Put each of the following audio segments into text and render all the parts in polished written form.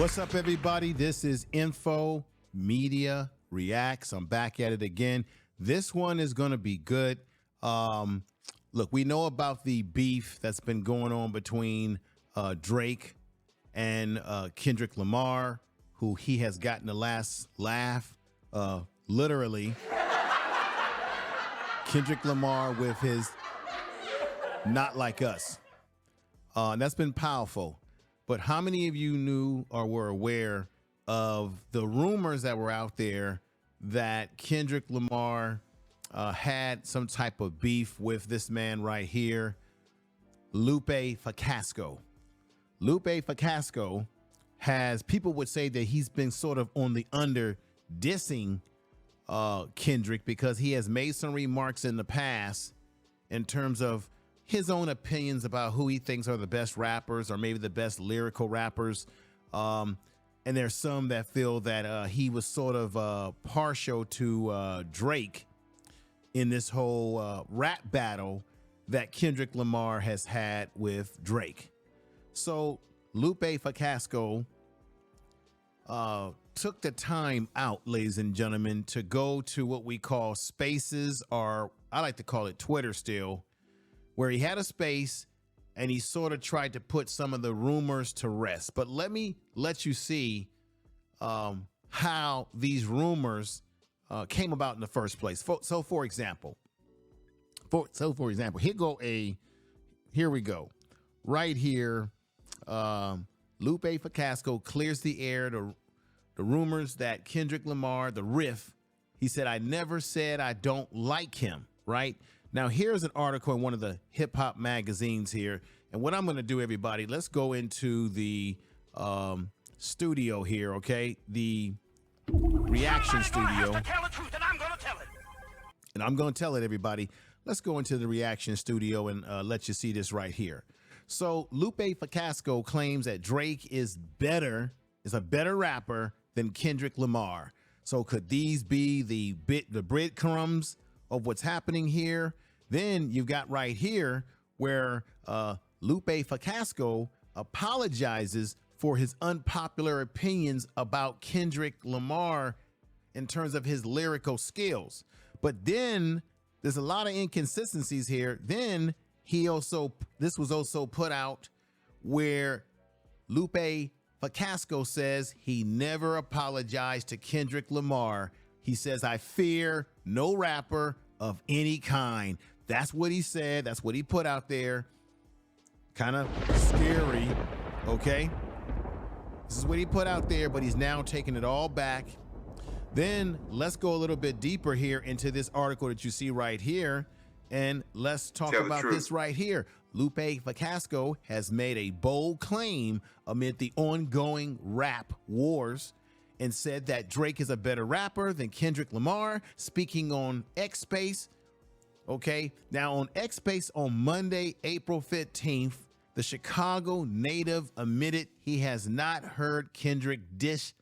What's up, everybody? This is Info Media Reacts. I'm back at it again. This one is going to be good. Look, we know about the beef that's been going on between Drake and Kendrick Lamar, who he has gotten the last laugh, literally. Kendrick Lamar with his Not Like Us. That's been powerful. But how many of you knew or were aware of the rumors that were out there that Kendrick Lamar had some type of beef with this man right here, Lupe Fiasco? Lupe Fiasco people would say that he's been sort of on the under dissing Kendrick because he has made some remarks in the past in terms of his own opinions about who he thinks are the best rappers or maybe the best lyrical rappers. And there's some that feel that he was sort of partial to Drake in this whole rap battle that Kendrick Lamar has had with Drake. So Lupe Fiasco took the time out, ladies and gentlemen, to go to what we call Spaces, or I like to call it Twitter still, where he had a space and he sort of tried to put some of the rumors to rest. But let me let you see how these rumors came about in the first place. So for example, here we go. Right here, Lupe Fiasco clears the air to the rumors that Kendrick Lamar, the riff, he said, "I never said I don't like him," right? Now, here's an article in one of the hip hop magazines here. And what I'm going to do, everybody, let's go into the studio here, okay? The reaction studio. And I'm going to tell it, everybody. Let's go into the reaction studio and let you see this right here. So Lupe Fiasco claims that Drake is a better rapper than Kendrick Lamar. So could these be the breadcrumbs of what's happening here? Then you've got right here where Lupe Fiasco apologizes for his unpopular opinions about Kendrick Lamar in terms of his lyrical skills. But then there's a lot of inconsistencies here. Then this was also put out where Lupe Fiasco says he never apologized to Kendrick Lamar. He says, "I fear no rapper of any kind." That's what he said. That's what he put out there. Kind of scary, okay? This is what he put out there, but he's now taking it all back. Then let's go a little bit deeper here into this article that you see right here, and let's talk about this right here. Lupe Fiasco has made a bold claim amid the ongoing rap wars and said that Drake is a better rapper than Kendrick Lamar, speaking on X Space. Okay, now on X Space on Monday, April 15th, the Chicago native admitted he has not heard Kendrick diss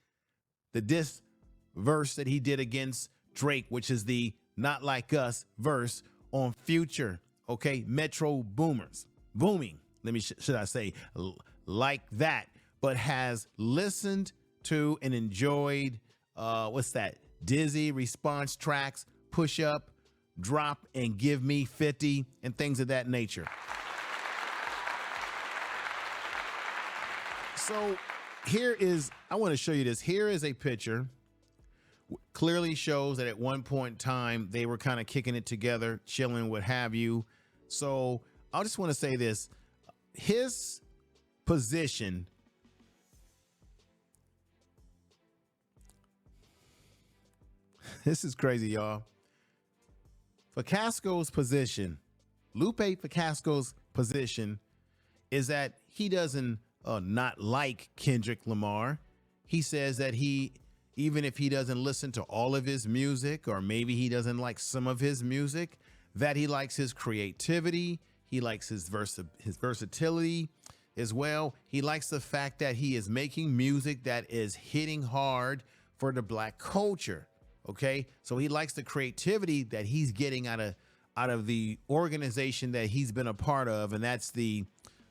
verse that he did against Drake, which is the Not Like Us verse on Future. Okay, Metro booming. Should I say like that? But has listened to and enjoyed Dizzy response tracks, Push Up, Drop, and Give Me 50, and things of that nature. So I want to show you this. Here is a picture. Clearly shows that at one point in time, they were kind of kicking it together, chilling, what have you. So I just want to say this. His position, this is crazy, y'all. Fiasco's position, Lupe Fiasco's position, is that he doesn't not like Kendrick Lamar. He says that even if he doesn't listen to all of his music, or maybe he doesn't like some of his music, that he likes his creativity. He likes his versatility as well. He likes the fact that he is making music that is hitting hard for the black culture. Okay, so he likes the creativity that he's getting out of the organization that he's been a part of, and that's the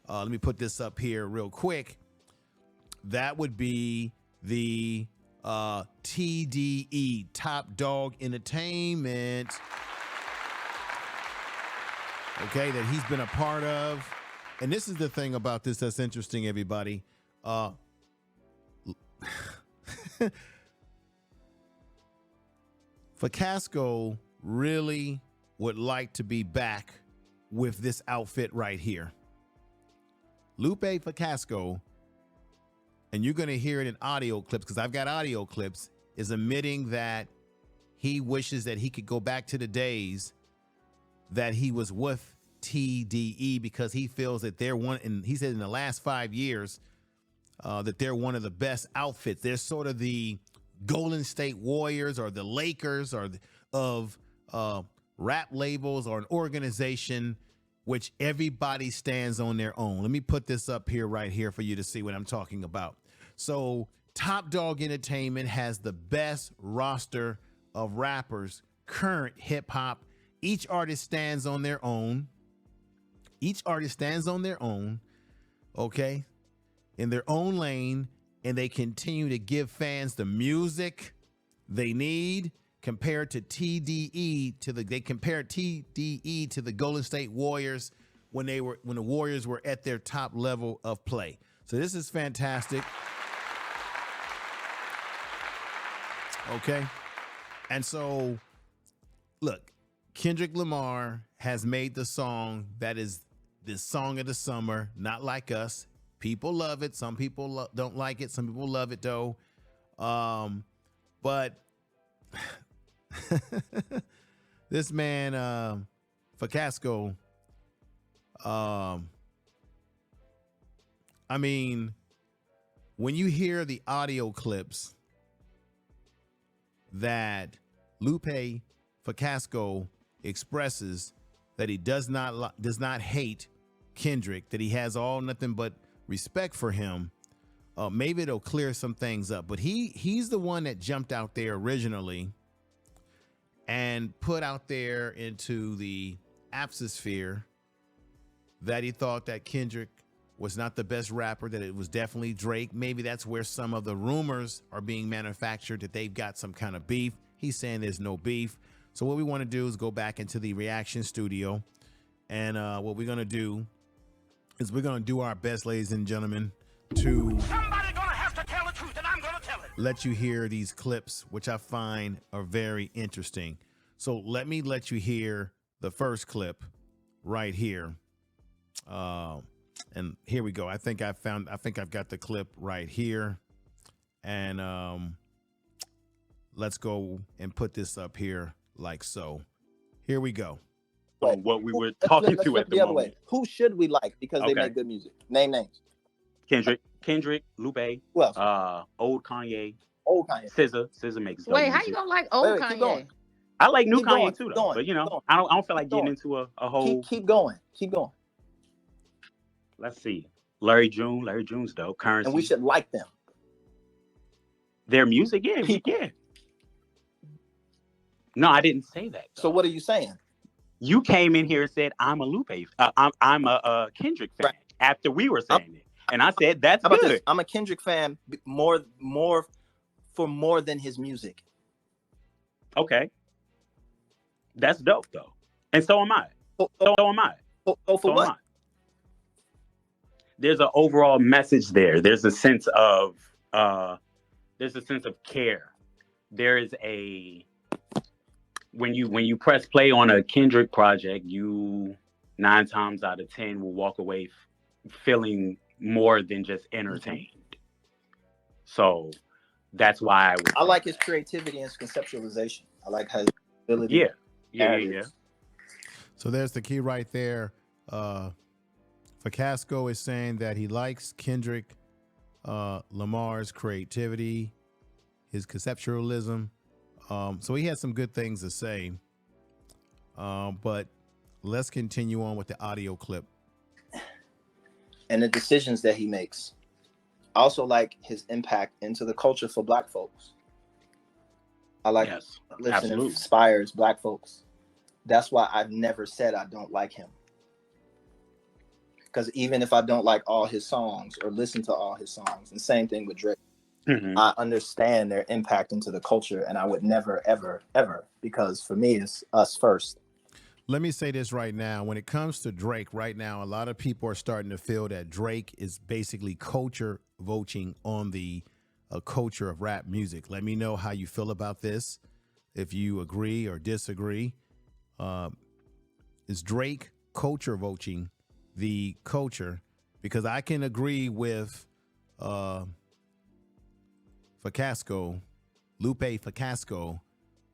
let me put this up here real quick. that would be the TDE, Top Dog Entertainment. Okay, that he's been a part of. And this is the thing about this that's interesting, everybody. Fiasco really would like to be back with this outfit right here. Lupe Fiasco, and you're going to hear it in audio clips because I've got audio clips, is admitting that he wishes that he could go back to the days that he was with TDE because he feels that they're one, and he said in the last 5 years that they're one of the best outfits. They're sort of the Golden State Warriors or the Lakers or of rap labels or an organization which everybody stands on their own. Let me put this up here right here for you to see what I'm talking about. So Top Dog Entertainment has the best roster of rappers, current hip hop. Each artist stands on their own. Each artist stands on their own, okay, in their own lane, and they continue to give fans the music they need. Compared to TDE, they compared TDE to the Golden State Warriors when the Warriors were at their top level of play. So this is fantastic. Okay, and so look, Kendrick Lamar has made the song that is the song of the summer. Not Like Us. People love it. Some people don't like it. Some people love it though. But this man, Fiasco, I mean, when you hear the audio clips that Lupe Fiasco expresses that he does not hate Kendrick, that he has all nothing but respect for him, maybe it'll clear some things up. But he's the one that jumped out there originally and put out there into the atmosphere that he thought that Kendrick was not the best rapper, that it was definitely Drake. Maybe that's where some of the rumors are being manufactured, that they've got some kind of beef. He's saying there's no beef. So what we want to do is go back into the reaction studio. And what we're going to do is we're going to do our best, ladies and gentlemen, to somebody gonna have to tell the truth, and I'm gonna tell it. Let you hear these clips, which I find are very interesting. So let me let you hear the first clip right here. And here we go. I think I've got the clip right here. And let's go and put this up here like so. Here we go. What we were talking to at the moment. Way. Who should we like because they make good music? Name names. Kendrick, Lupe, who else? old Kanye, SZA makes. Wait, how you gonna like old Kanye? I like new Kanye too, though. But you know, I don't feel like getting into a whole. Keep going. Let's see, Larry June's dope. Currency, and we should like them. Their music, yeah. No, I didn't say that. Though. So what are you saying? You came in here and said I'm a Lupe, I'm a Kendrick fan. Right. After we were saying it, and I said that's good. This? I'm a Kendrick fan more than his music. Okay, that's dope though, and so am I. So am I. For what? There's an overall message there. There's a sense of care. There is a when you press play on a Kendrick project, you 9 times out of 10 will walk away feeling more than just entertained. So that's why I like his creativity and his conceptualization. I like his ability. Yeah. So there's the key right there. Fiasco is saying that he likes Kendrick Lamar's creativity, his conceptualism. So he has some good things to say. But let's continue on with the audio clip. And the decisions that he makes. I also like his impact into the culture for Black folks. I like listen and inspires Black folks. That's why I've never said I don't like him. because even if I don't like all his songs or listen to all his songs, and same thing with Drake, I understand their impact into the culture, and I would never, ever, ever, because for me, it's us first. Let me say this right now. When it comes to Drake right now, a lot of people are starting to feel that Drake is basically culture voting on the culture of rap music. Let me know how you feel about this, if you agree or disagree. Is Drake culture voting the culture? Because I can agree with Fiasco, Lupe Fiasco,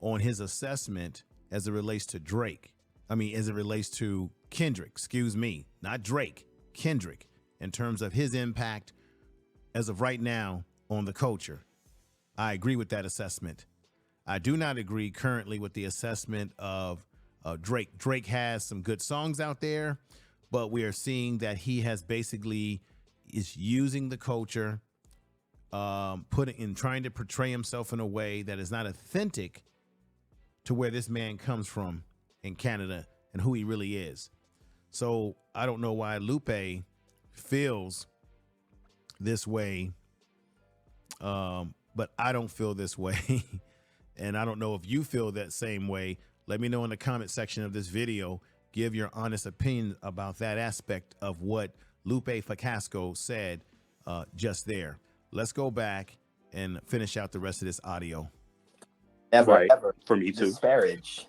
on his assessment as it relates to Drake. I mean, as it relates to Kendrick, excuse me, not Drake, Kendrick, in terms of his impact as of right now on the culture. I agree with that assessment. I do not agree currently with the assessment of Drake. Drake has some good songs out there, but we are seeing that he has basically is using the culture, trying to portray himself in a way that is not authentic to where this man comes from in Canada and who he really is. So I don't know why Lupe feels this way, but I don't feel this way. And I don't know if you feel that same way. Let me know in the comment section of this video. Give your honest opinion about that aspect of what Lupe Fiasco said just there. Let's go back and finish out the rest of this audio. Never, ever for me too. Disparage.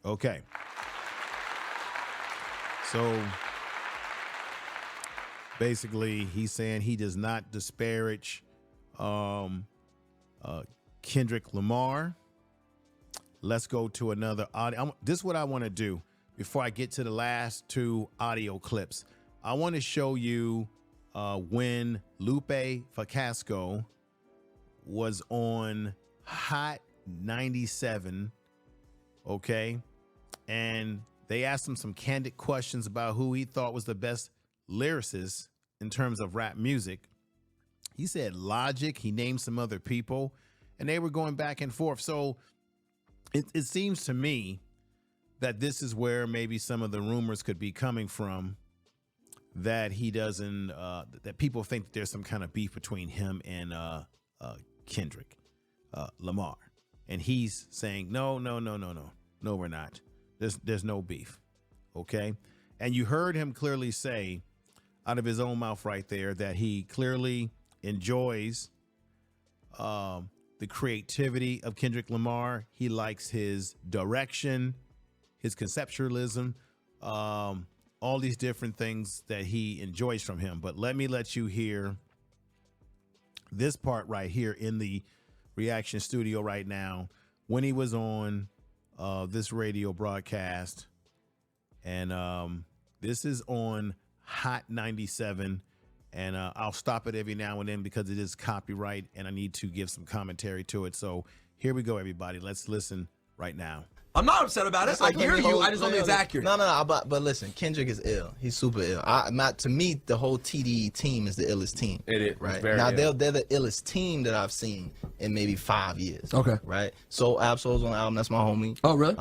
Okay. So basically he's saying he does not disparage Kendrick Lamar. Let's go to another audio. This is what I want to do before I get to the last two audio clips. I want to show you when Lupe Fiasco was on Hot 97, okay? And they asked him some candid questions about who he thought was the best lyricist in terms of rap music. He said Logic. He named some other people, and they were going back and forth. So it seems to me that this is where maybe some of the rumors could be coming from, that he doesn't, that people think that there's some kind of beef between him and Kendrick Lamar. And he's saying, no, we're not. There's no beef. Okay. And you heard him clearly say out of his own mouth right there that he clearly enjoys the creativity of Kendrick Lamar. He likes his direction, his conceptualism, all these different things that he enjoys from him. But let me let you hear this part right here in the reaction studio right now when he was on this radio broadcast. And this is on Hot 97. And I'll stop it every now and then because it is copyright and I need to give some commentary to it. So here we go, everybody. Let's listen right now. I'm not upset about it. I hear you. I just don't think it's accurate. No. But listen, Kendrick is ill. He's super ill. To me, the whole TDE team is the illest team. It is. Right. Very now, ill. they're the illest team that I've seen in maybe 5 years. Okay. Right. So Absol's on the album. That's my homie. Oh, really?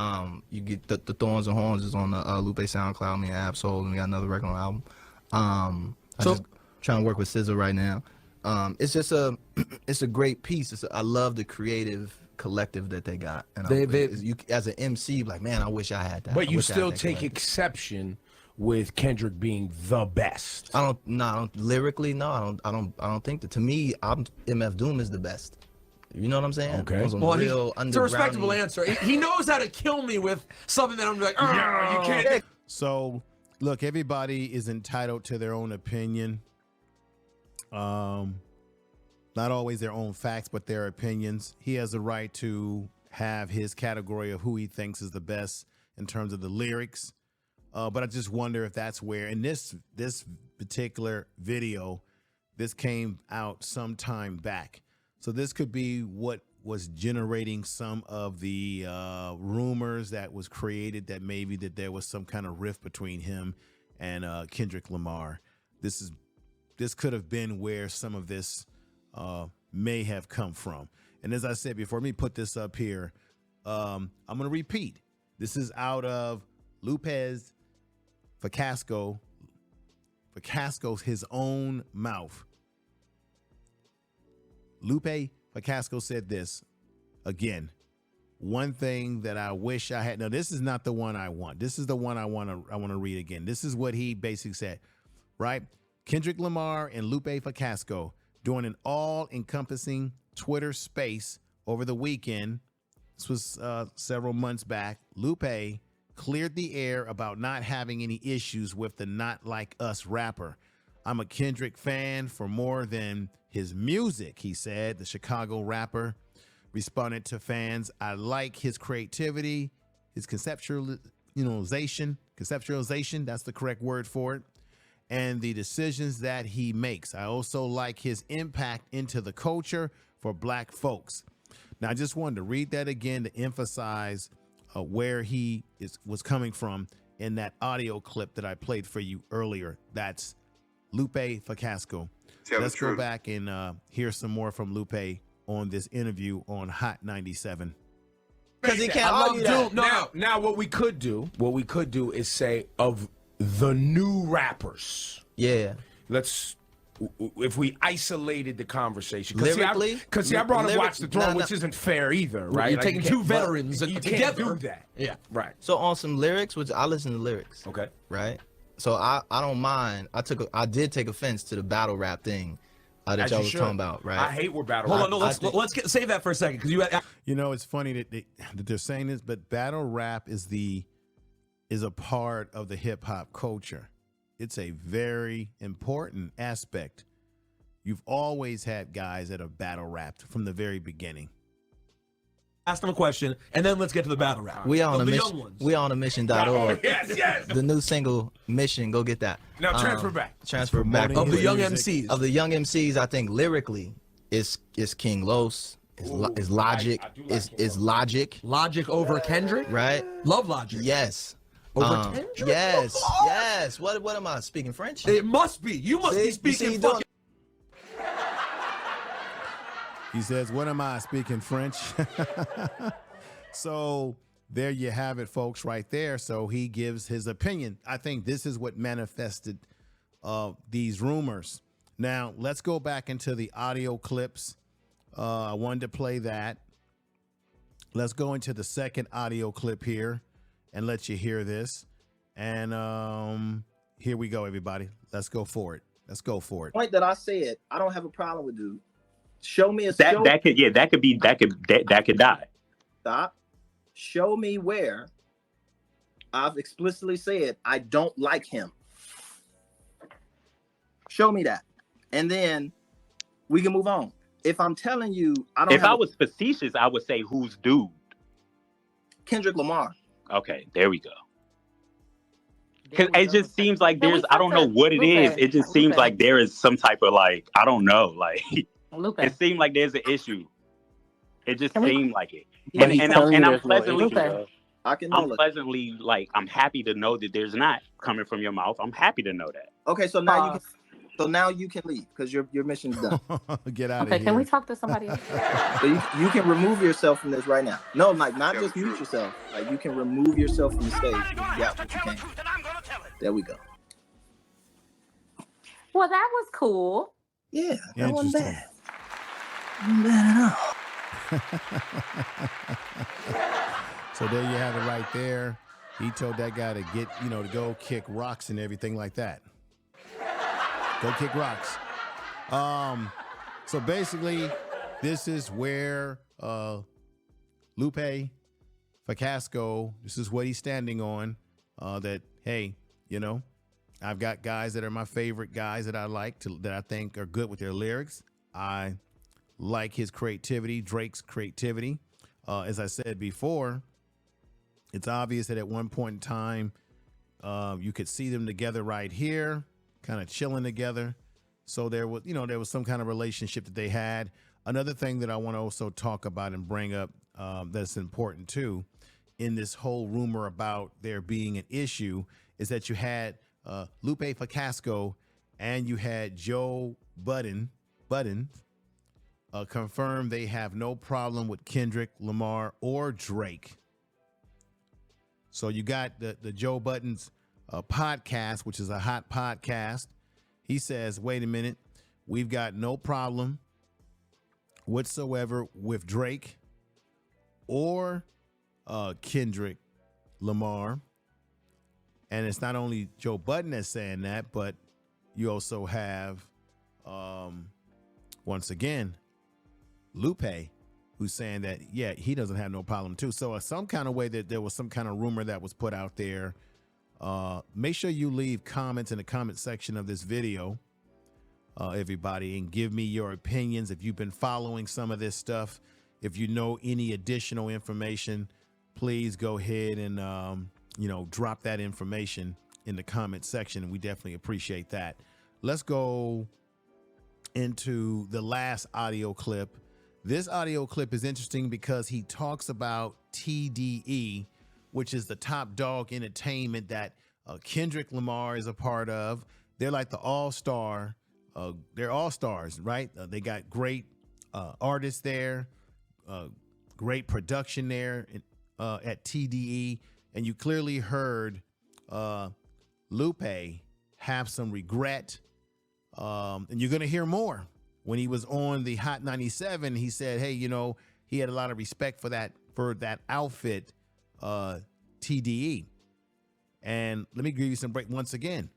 You get the Thorns and Horns is on the Lupe SoundCloud. Me and Absol, and we got another record on the album. I'm trying to work with SZA right now. It's just it's a great piece. I love the creative collective that they got, and you as an MC, like, man, I wish I had that. But you still take exception with Kendrick being the best. I don't lyrically. No, I don't think that. To me, MF Doom is the best. You know what I'm saying? Okay. Well, it's a respectable answer. He knows how to kill me with something that I'm like, you can't. So, look, everybody is entitled to their own opinion. Not always their own facts, but their opinions. He has a right to have his category of who he thinks is the best in terms of the lyrics. But I just wonder if that's where, in this particular video, this came out some time back. So this could be what was generating some of the rumors that was created, that maybe that there was some kind of rift between him and Kendrick Lamar. This could have been where some of this may have come from. And as I said before, let me put this up here. I'm going to repeat. This is out of Lupe Fiasco's his own mouth. Lupe Fiasco said this again. One thing that I wish I had. No, this is not the one I want. This is the one I want to read again. This is what he basically said, right? Kendrick Lamar and Lupe Fiasco doing an all-encompassing Twitter space over the weekend. This was several months back. Lupe cleared the air about not having any issues with the Not Like Us rapper. I'm a Kendrick fan for more than his music, he said. The Chicago rapper responded to fans. I like his creativity, his conceptualization, that's the correct word for it, and the decisions that he makes. I also like his impact into the culture for Black folks. Now, I just wanted to read that again to emphasize where he was coming from in that audio clip that I played for you earlier. That's Lupe Fiasco. Let's go back and hear some more from Lupe on this interview on Hot 97. Because he can't argue that. Now what we could do is say of the new rappers. Yeah. If we isolated the conversation. Lyrically? Because I brought up Watch the Throne, which isn't fair either, right? You're taking two veterans you together. Can't do that. Yeah. Right. So on some lyrics, which I listen to lyrics. Okay. Right? So I don't mind. I did take offense to the battle rap thing that y'all was talking about, right? I hate where battle rap. Hold on, no, let's save that for a second, because it's funny that they're saying this, but battle rap is a part of the hip hop culture. It's a very important aspect. You've always had guys that have battle rapped from the very beginning. Ask them a question, and then let's get to the battle rap. We on a mission. We on a mission.org. Yes. The new single Mission. Go get that. Now transfer back. Transfer back. Of the young MCs. Of the young MCs, I think lyrically is King Los. Is Logic. Is Logic. Logic over Kendrick. Right. Love Logic. Yes. Over Kendrick. Yes. Yes. What am I speaking French? It must be. You must be speaking fucking. He says, what am I speaking French? So there you have it, folks, right there. So he gives his opinion. I think this is what manifested these rumors. Now, let's go back into the audio clips. I wanted to play that. Let's go into the second audio clip here and let you hear this. And here we go, everybody. Let's go for it. Let's go for it. Point that I said, I don't have a problem with, dude. Show me a that could die. Stop. Show me where I've explicitly said I don't like him. Show me that, and then we can move on. If I'm telling you, I don't. If I was facetious, I would say who's dude? Kendrick Lamar. Okay, there we go. Because it just seems like there's, I don't know what it is. It just seems like there is some type of I don't know, Lupe. It seemed like there's an issue. It just seemed like it. Yeah, And I'm pleasantly, I'm happy to know that there's not coming from your mouth. I'm happy to know that. Okay, so now you can leave because your mission's done. Get out of Okay, here. can we talk to somebody else? So you can remove yourself from this right now. No, not just mute yourself. You can remove yourself from the stage. Yeah, what you can. There we go. Well, that was cool. Yeah, that wasn't bad. So there you have it right there. He told that guy to get, to go kick rocks and everything like that. Go kick rocks. So basically, this is where Lupe Fiasco, this is what he's standing on. That, hey, I've got guys that are my favorite guys that I like, that I think are good with their lyrics. I like his creativity, Drake's creativity. As I said before, it's obvious that at one point in time, you could see them together right here, kind of chilling together. So there was some kind of relationship that they had. Another thing that I want to also talk about and bring up that's important too, in this whole rumor about there being an issue, is that you had Lupe Fiasco and you had Joe Budden confirm they have no problem with Kendrick Lamar or Drake. So you got the Joe Buttons podcast, which is a hot podcast. He says, wait a minute, we've got no problem whatsoever with Drake or Kendrick Lamar. And it's not only Joe Budden that's saying that, but you also have, once again, Lupe, who's saying that, yeah, he doesn't have no problem too. So some kind of way that there was some kind of rumor that was put out there. Make sure you leave comments in the comment section of this video, everybody, and give me your opinions. If you've been following some of this stuff, if you know any additional information, please go ahead and, drop that information in the comment section. We definitely appreciate that. Let's go into the last audio clip. This audio clip is interesting because he talks about TDE, which is the Top Dog Entertainment that Kendrick Lamar is a part of. They're like the all-star. They're all-stars, right? They got great artists there, great production there at TDE. And you clearly heard Lupe have some regret. And you're going to hear more. When he was on the Hot 97, he said, hey, he had a lot of respect for that outfit, TDE. And let me give you some break once again.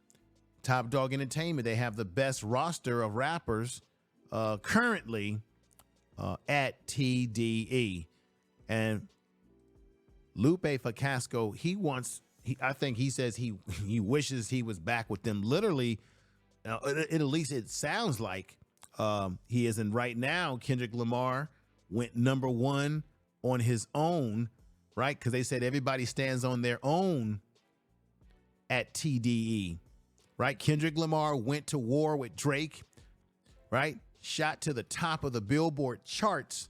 Top Dog Entertainment, they have the best roster of rappers currently at TDE. And Lupe Fiasco, I think he says he wishes he was back with them. Literally, at least it sounds like he isn't right now. Kendrick Lamar went #1 on his own, right? Because they said everybody stands on their own at TDE, right? Kendrick Lamar went to war with Drake, right? Shot to the top of the Billboard charts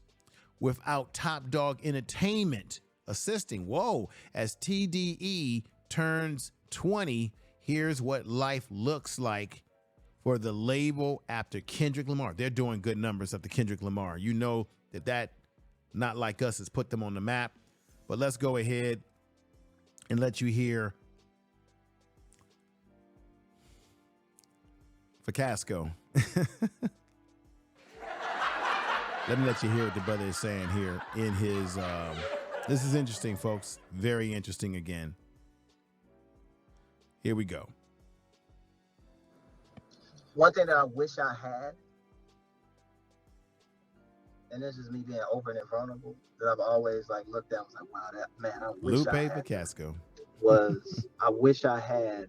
without Top Dog Entertainment assisting. Whoa, as TDE turns 20, here's what life looks like for the label after Kendrick Lamar. They're doing good numbers after Kendrick Lamar. You know that Not Like Us has put them on the map. But let's go ahead and let you hear Fiasco. Let me let you hear what the brother is saying here in his this is interesting, folks. Very interesting again. Here we go. One thing that I wish I had, and this is me being open and vulnerable, that I've always looked at and was like, wow, that man, I wish I had. Lupe Fiasco. I wish I had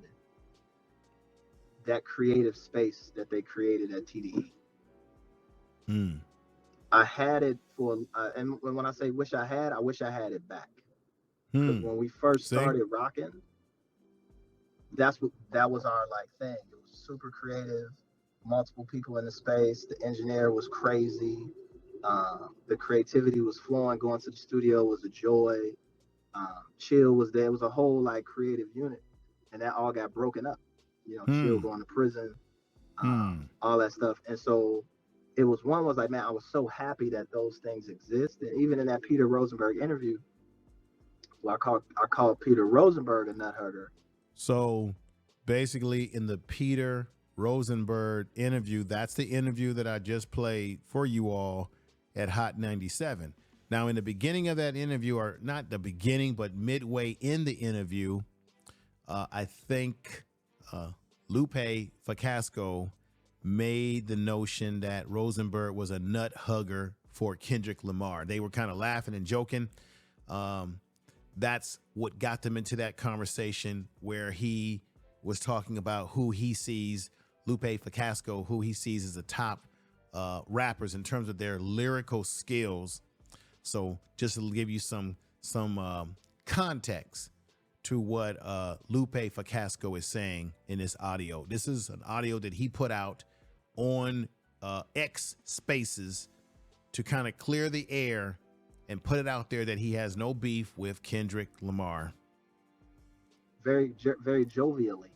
that creative space that they created at TDE. I had it for, and when I say wish I had it back. Because when we first started rocking, that was our thing. It was super creative, multiple people in the space. The engineer was crazy. The creativity was flowing. Going to the studio was a joy. Chill was there. It was a whole creative unit, and that all got broken up. Chill going to prison, all that stuff. And so it was man, I was so happy that those things exist. And even in that Peter Rosenberg interview, I called Peter Rosenberg a nut herder. So basically in the Peter Rosenberg interview, that's the interview that I just played for you all at Hot 97. Now, in the beginning of that interview, or not the beginning, but midway in the interview, I think Lupe Fiasco made the notion that Rosenberg was a nut hugger for Kendrick Lamar. They were kind of laughing and joking. That's what got them into that conversation where he was talking about who he sees, Lupe Fiasco, who he sees as the top rappers in terms of their lyrical skills. So just to give you some context to what Lupe Fiasco is saying in this audio. This is an audio that he put out on X Spaces to kind of clear the air and put it out there that he has no beef with Kendrick Lamar. Very, very jovially.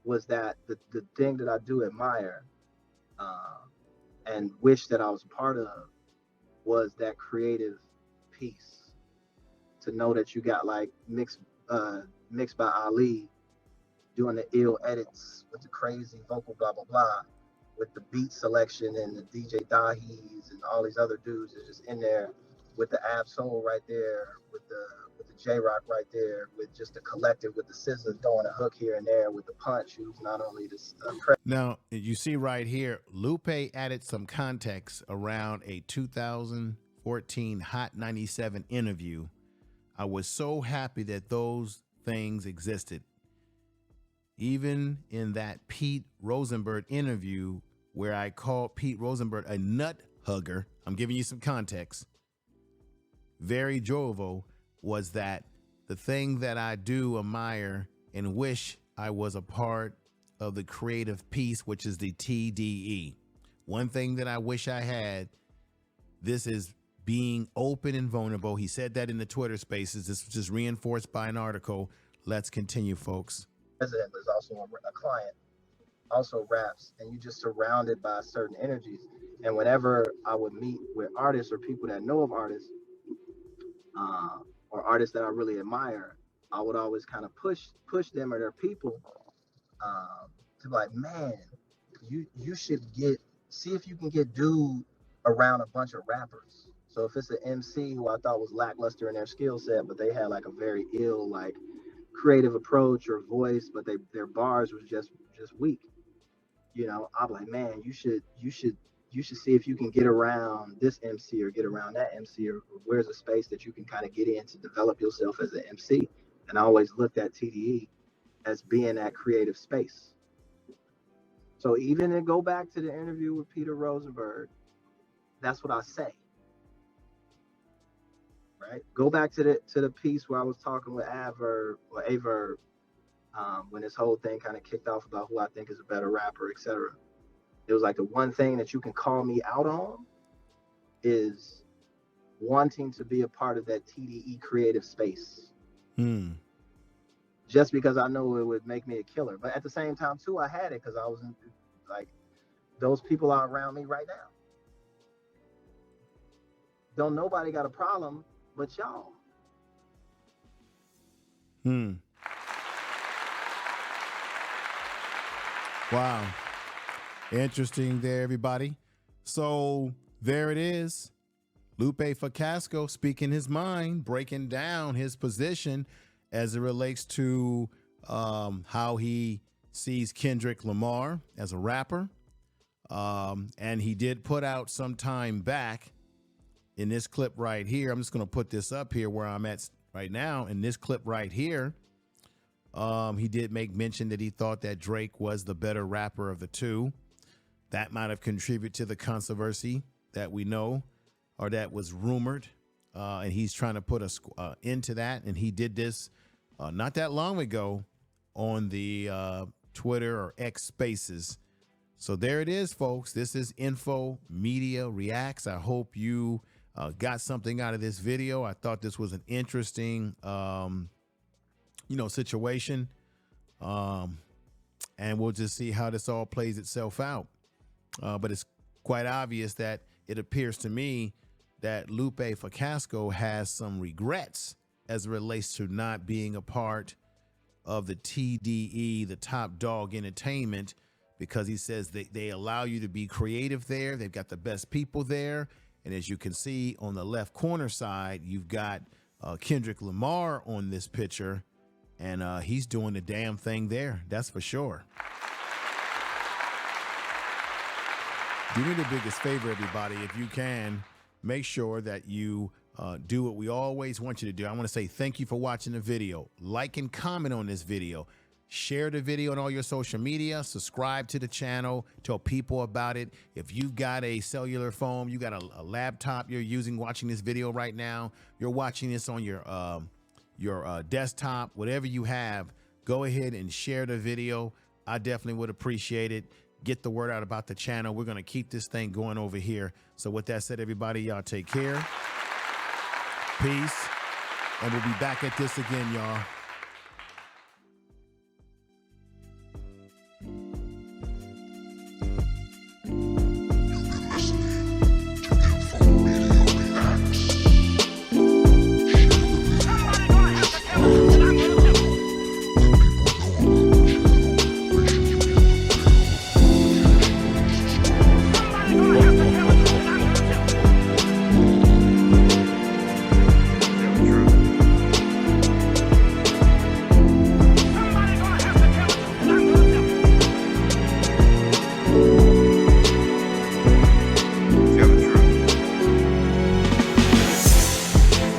Was that the thing that I do admire and wish that I was a part of was that creative piece. To know that you got mixed mixed by Ali, doing the ill edits with the crazy vocal blah blah blah, with the beat selection and the DJ Dahis and all these other dudes is just in there with the Ab Soul right there, with the J Rock right there, with just the collective, with the SZA throwing a hook here and there, with the Punch, who's not only this. Now you see right here, Lupe added some context around a 2014 Hot 97 interview. I was so happy that those things existed. Even in that Pete Rosenberg interview where I called Pete Rosenberg a nut hugger, I'm giving you some context. Very jovial was that the thing that I do admire and wish I was a part of the creative piece, which is the TDE. One thing that I wish I had, this is being open and vulnerable. He said that in the Twitter spaces. This was just reinforced by an article. Let's continue, folks. President is also a client, also raps, and you just surrounded by certain energies. And whenever I would meet with artists or people that know of artists, or artists that I really admire, I would always kind of push them or their people to be like, man, you should see if you can get dude around a bunch of rappers. So if it's an MC who I thought was lackluster in their skill set, but they had like a very ill like creative approach or voice, but their bars was just weak, you know, I'm like, man, you should see if you can get around this MC or get around that MC, or where's a space that you can kind of get in to develop yourself as an MC. And I always looked at TDE as being that creative space. So even to go back to the interview with Peter Rosenberg, that's what I say. Right? Go back to the piece where I was talking with Averb, when this whole thing kind of kicked off about who I think is a better rapper, etc. It was like the one thing that you can call me out on is wanting to be a part of that TDE creative space. Just because I know it would make me a killer. But at the same time, too, I had it because I was like, those people are around me right now. Don't nobody got a problem but y'all. Wow. Interesting there, everybody. So there it is. Lupe Fiasco speaking his mind, breaking down his position as it relates to how he sees Kendrick Lamar as a rapper. And he did put out some time back in this clip right here. I'm just going to put this up here where I'm at right now. In this clip right here, he did make mention that he thought that Drake was the better rapper of the two. That might have contributed to the controversy that we know, or that was rumored. And he's trying to put us into that. And he did this not that long ago on the Twitter or X Spaces. So there it is, folks. This is Info Media Reacts. I hope you got something out of this video. I thought this was an interesting, situation. And we'll just see how this all plays itself out. But it's quite obvious that it appears to me that Lupe Fiasco has some regrets as it relates to not being a part of the TDE, the Top Dog Entertainment, because he says they allow you to be creative there. They've got the best people there. And as you can see on the left corner side, you've got Kendrick Lamar on this picture, and he's doing the damn thing there. That's for sure. Do me the biggest favor, everybody. If you can, make sure that you do what we always want you to do. I want to say thank you for watching the video. Like and comment on this video. Share the video on all your social media. Subscribe to the channel. Tell people about it. If you've got a cellular phone, you got a laptop you're using watching this video right now, you're watching this on your desktop, whatever you have, go ahead and share the video. I definitely would appreciate it. Get the word out about the channel. We're going to keep this thing going over here. So with that said, everybody, y'all take care. Peace. And we'll be back at this again, y'all.